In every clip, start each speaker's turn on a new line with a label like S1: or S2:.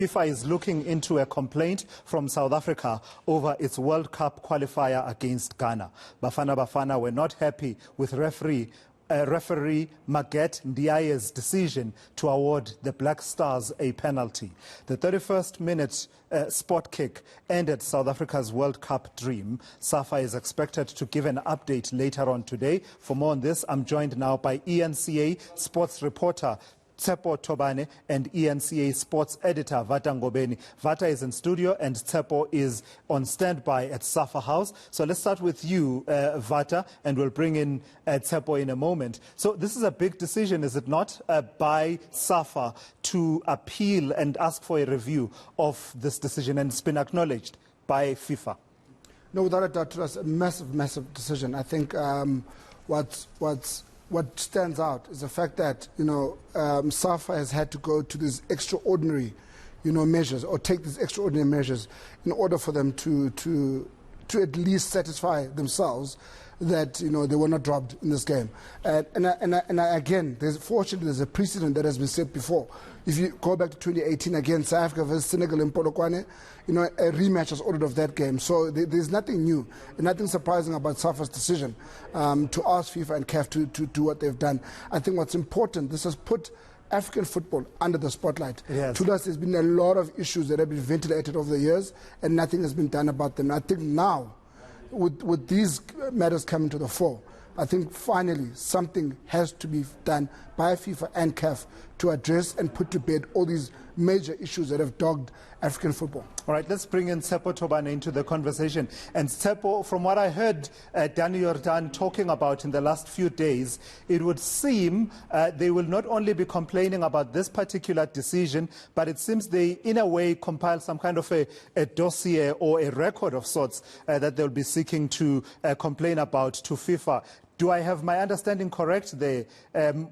S1: FIFA is looking into a complaint from South Africa over its World Cup qualifier against Ghana. Bafana were not happy with referee Maget Ndiaye's decision to award the Black Stars a penalty. The 31st minute spot kick ended South Africa's World Cup dream. SAFA is expected to give an update later on today. For more on this, I'm joined now by eNCA sports reporter Tshepo Thobane and eNCA sports editor Vata Nogobeni. Vata is in studio and Tshepo is on standby at SAFA House. So let's start with you, Vata, and we'll bring in Tshepo in a moment. So this is a big decision, is it not, by SAFA to appeal and ask for a review of this decision, and it's been acknowledged by FIFA?
S2: No, without a doubt, it was a massive decision. I think what stands out is the fact that, SAFA has had to go to these extraordinary, measures, or take these extraordinary measures in order for them to at least satisfy themselves that, they were not dropped in this game. Again, fortunately, there's a precedent that has been set before. If you go back to 2018, again, South Africa versus Senegal in Polokwane, a rematch was ordered of that game. So there's nothing new and nothing surprising about SAFA's decision to ask FIFA and CAF to do what they've done. I think what's important, this has put African football under the spotlight.
S1: Yes.
S2: To us, there's been a lot of issues that have been ventilated over the years, and nothing has been done about them. I think now, with these matters coming to the fore, I think finally something has to be done by FIFA and CAF to address and put to bed all these major issues that have dogged African football.
S1: All right, let's bring in Tshepo Thobane into the conversation. And Tshepo, from what I heard Danny Jordan talking about in the last few days, it would seem they will not only be complaining about this particular decision, but it seems they, in a way, compile some kind of a dossier or a record of sorts that they'll be seeking to complain about to FIFA. Do I have my understanding correct there?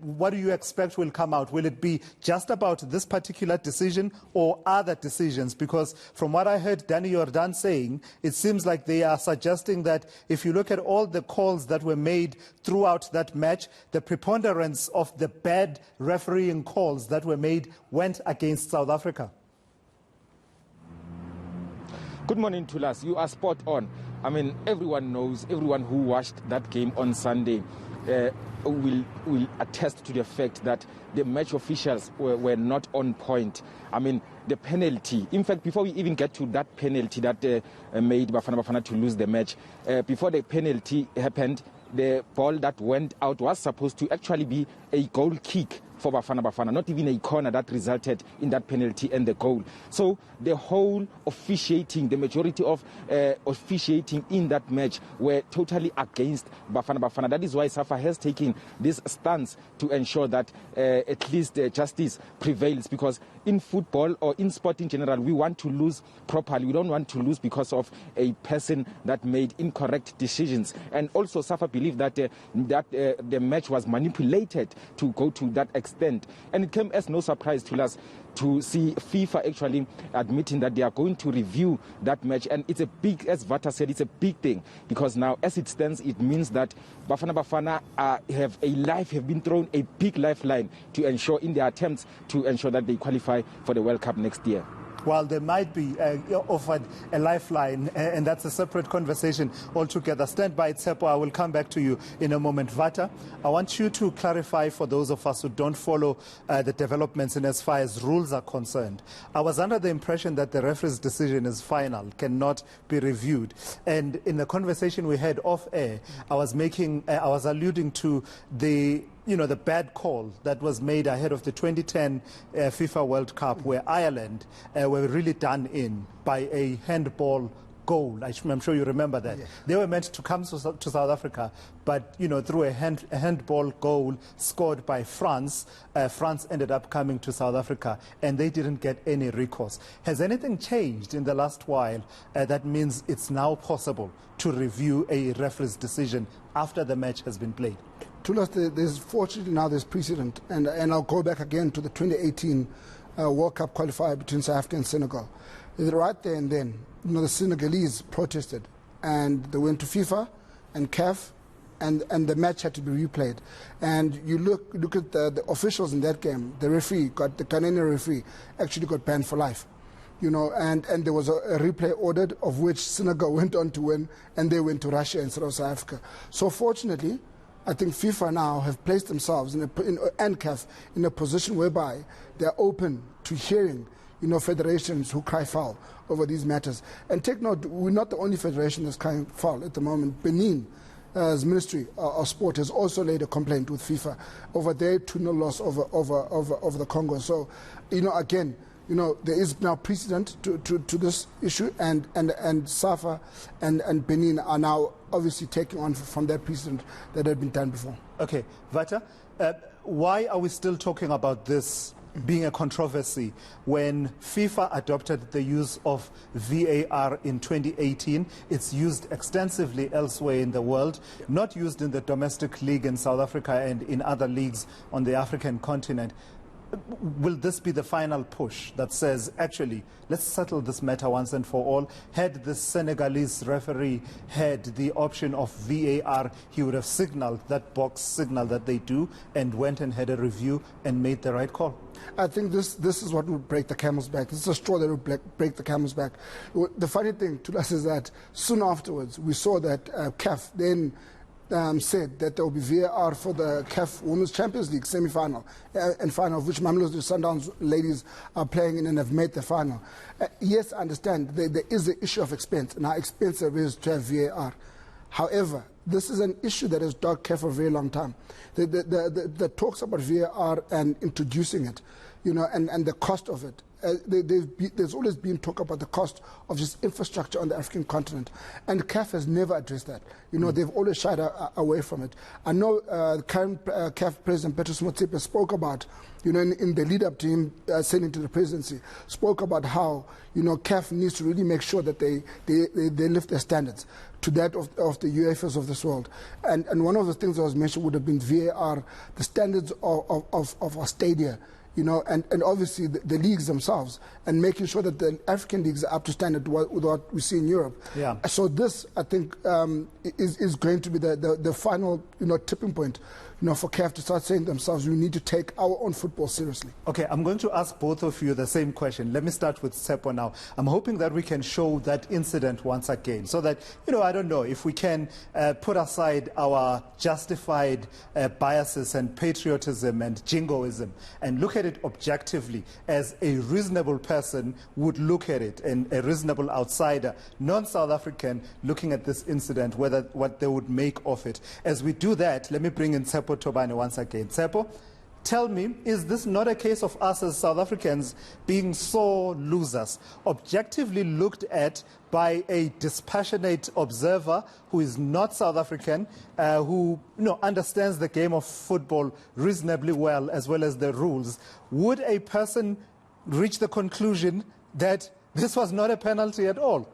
S1: What do you expect will come out? Will it be just about this particular decision or other decisions? Because from what I heard Danny Jordan saying, it seems like they are suggesting that if you look at all the calls that were made throughout that match, the preponderance of the bad refereeing calls that were made went against South Africa.
S3: Good morning, Tulas. You are spot on. I mean, everyone knows, everyone who watched that game on Sunday will attest to the fact that the match officials were not on point. I mean, the penalty, in fact, before we even get to that penalty that made Bafana to lose the match, before the penalty happened, the ball that went out was supposed to actually be a goal kick for Bafana, not even a corner that resulted in that penalty and the goal. So the whole officiating, the majority of officiating in that match were totally against Bafana. That is why SAFA has taken this stance to ensure that at least justice prevails, because in football or in sport in general, we want to lose properly. We don't want to lose because of a person that made incorrect decisions. And also SAFA believe that the match was manipulated to go to that extent. And it came as no surprise to us to see FIFA actually admitting that they are going to review that match. And it's a big, as Vata said, it's a big thing, because now as it stands, it means that Bafana have been thrown a big lifeline to ensure, in their attempts to ensure that they qualify for the World Cup next year.
S1: Well, they might be offered a lifeline, and that's a separate conversation altogether. Stand by, Tshepo. I will come back to you in a moment. Vata, I want you to clarify for those of us who don't follow the developments in as far as rules are concerned. I was under the impression that the referee's decision is final, cannot be reviewed. And in the conversation we had off air, I was alluding to the bad call that was made ahead of the 2010 FIFA World Cup, where Ireland were really done in by a handball goal. I'm sure you remember that. Yeah. They were meant to come to South Africa, but through a handball goal scored by France, France ended up coming to South Africa, and they didn't get any recourse. Has anything changed in the last while that means it's now possible to review a referee's decision after the match has been played?
S2: Fortunately now there's precedent, and I'll go back again to the 2018 World Cup Qualifier between South Africa and Senegal. Right there and then, the Senegalese protested, and they went to FIFA and CAF, and the match had to be replayed. And you look at the officials in that game. The Ghanaian referee actually got banned for life. you know, and there was a replay ordered, of which Senegal went on to win, and they went to Russia instead of South Africa. So fortunately, I think FIFA now have placed themselves and CAF in a position whereby they're open to hearing, you know, federations who cry foul over these matters. And take note, we're not the only federation that's crying foul at the moment. Benin, as Ministry of Sport, has also laid a complaint with FIFA over their 2-0 loss over the Congo. So, you know, again, you know, there is now precedent to this issue, and SAFA and Benin are now obviously taking on from that precedent that had been done before.
S1: Okay, Vata, why are we still talking about this being a controversy when FIFA adopted the use of VAR in 2018? It's used extensively elsewhere in the world, not used in the domestic league in South Africa and in other leagues on the African continent. Will this be the final push that says, actually, let's settle this matter once and for all? Had the Senegalese referee had the option of VAR, he would have signaled that box signal that they do and went and had a review and made the right call.
S2: I think this is what would break the camel's back. This is a straw that would break the camel's back. The funny thing to us is that soon afterwards, we saw that CAF then said that there will be VAR for the CAF Women's Champions League semi-final and final, of which Mamelodi Sundowns ladies are playing in and have made the final. Yes, I understand there is the issue of expense, and how expensive it is to have VAR. However, this is an issue that has dogged CAF for a very long time. The talks about VAR and introducing it, you know, and the cost of it. There's always been talk about the cost of just infrastructure on the African continent, and CAF has never addressed that. You know, they've always shied away from it. I know current CAF President Petrus Motsepe spoke about, you know, in the lead-up to him ascending to the presidency, spoke about how, you know, CAF needs to really make sure that they lift their standards to that of the UEFAs of this world. And one of the things that was mentioned would have been VAR, the standards of our stadia, you know, and obviously the leagues themselves, and making sure that the African leagues are up to standard with what we see in Europe.
S1: Yeah.
S2: So this, I think, is going to be the final, you know, tipping point, you know, for CAF to start saying to themselves, we need to take our own football seriously.
S1: Okay, I'm going to ask both of you the same question. Let me start with Tshepo now. I'm hoping that we can show that incident once again, so that, you know, I don't know, if we can put aside our justified biases and patriotism and jingoism and look at it objectively as a reasonable person would look at it, and a reasonable outsider, non-South African, looking at this incident, what they would make of it. As we do that, let me bring in Tshepo Thobane once again. Tshepo, tell me, is this not a case of us as South Africans being sore losers, objectively looked at by a dispassionate observer who is not South African, who, you know, understands the game of football reasonably well as the rules? Would a person reach the conclusion that this was not a penalty at all?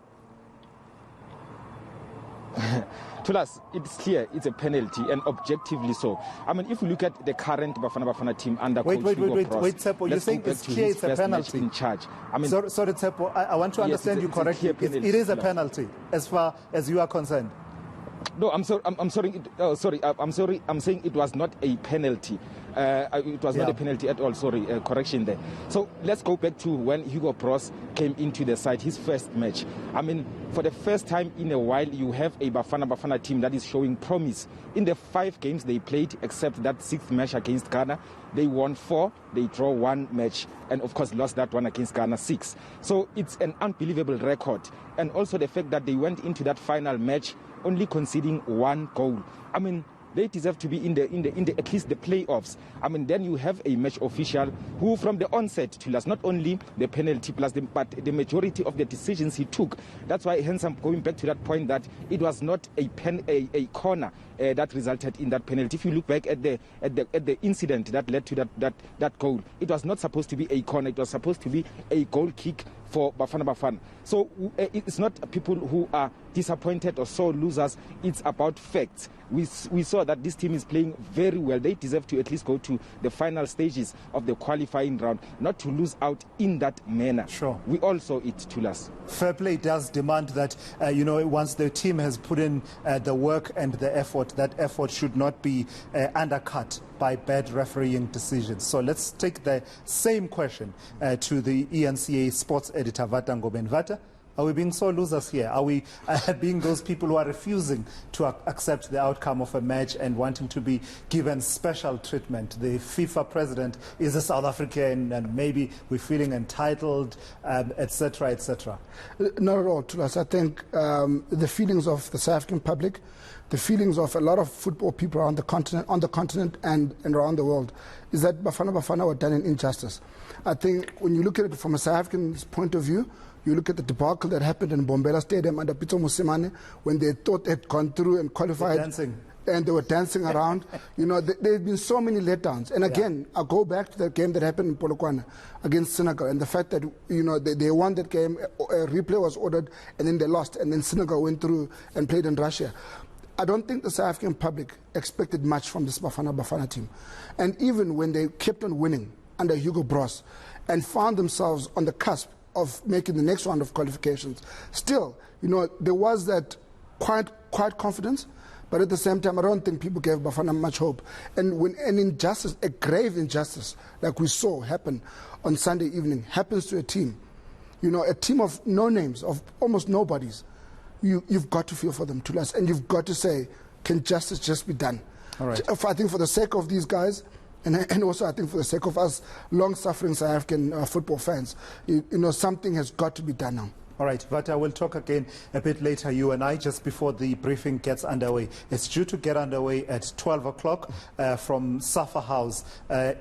S3: To us, it's clear it's a penalty, and objectively so. I mean, if you look at the current Bafana team under coach Hugo Broos,
S1: wait, Tshepo, you're saying it's clear it's a penalty?
S3: In charge. I mean,
S1: sorry, Tshepo, I want to understand you correctly. It is a penalty as far as you are concerned.
S3: No, I'm sorry. I'm sorry. I'm saying it was not a penalty. It was not a penalty at all. Sorry, correction there. So let's go back to when Hugo Broos came into the side, his first match. I mean, for the first time in a while, you have a Bafana team that is showing promise. In the 5 games they played, except that 6th match against Ghana, they won 4, they draw 1 match, and of course lost that one against Ghana 6. So it's an unbelievable record. And also the fact that they went into that final match only conceding 1 goal. I mean, they deserve to be in the at least the playoffs. I mean, then you have a match official who, from the onset, to us not only the penalty but the majority of the decisions he took. That's why, hence, I'm going back to that point that it was not a corner that resulted in that penalty. If you look back at the incident that led to that goal, it was not supposed to be a corner. It was supposed to be a goal kick for Bafana. So it's not people who are disappointed or sore losers. It's about facts. We saw that this team is playing very well. They deserve to at least go to the final stages of the qualifying round, not to lose out in that manner.
S1: Sure.
S3: We all saw it, Tulas.
S1: Fair play does demand that, once the team has put in the work and the effort, that effort should not be undercut by bad refereeing decisions. So let's take the same question to the eNCA sports editor, Vata Nogobeni. Vata, are we being sore losers here? Are we being those people who are refusing to accept the outcome of a match and wanting to be given special treatment? The FIFA president is a South African and maybe we're feeling entitled, etc., etc.
S2: Not at all, Tulas. I think the feelings of the South African public, the feelings of a lot of football people around the continent, and around the world, is that Bafana were done an injustice. I think when you look at it from a South African point of view, you look at the debacle that happened in Bombela Stadium under Pitso Mosimane when they thought they had gone through and qualified. And they were dancing around. There have been so many letdowns. And again, I go back to that game that happened in Polokwane against Senegal, and the fact that they won that game, a replay was ordered, and then they lost, and then Senegal went through and played in Russia. I don't think the South African public expected much from this Bafana team. And even when they kept on winning under Hugo Broos and found themselves on the cusp of making the next round of qualifications, still, there was that quiet confidence, but at the same time, I don't think people gave Bafana much hope. And when an injustice, a grave injustice, like we saw happen on Sunday evening, happens to a team, a team of no names, of almost nobodies, you've got to feel for them, Tulas, and you've got to say, can justice just be done?
S1: All right.
S2: I think for the sake of these guys, and also I think for the sake of us long-suffering South African football fans, something has got to be done now.
S1: All right, Vata, we'll talk again a bit later, you and I, just before the briefing gets underway. It's due to get underway at 12 o'clock from SAFA House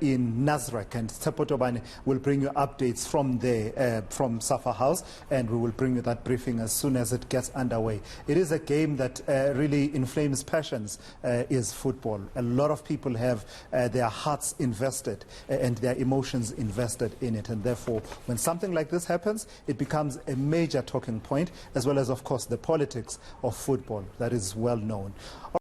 S1: in Nasrec, and Tshepo Thobane will bring you updates from there, from SAFA House, and we will bring you that briefing as soon as it gets underway. It is a game that really inflames passions, is football. A lot of people have their hearts invested and their emotions invested in it, and therefore, when something like this happens, it becomes a major talking point, as well as, of course, the politics of football that is well known.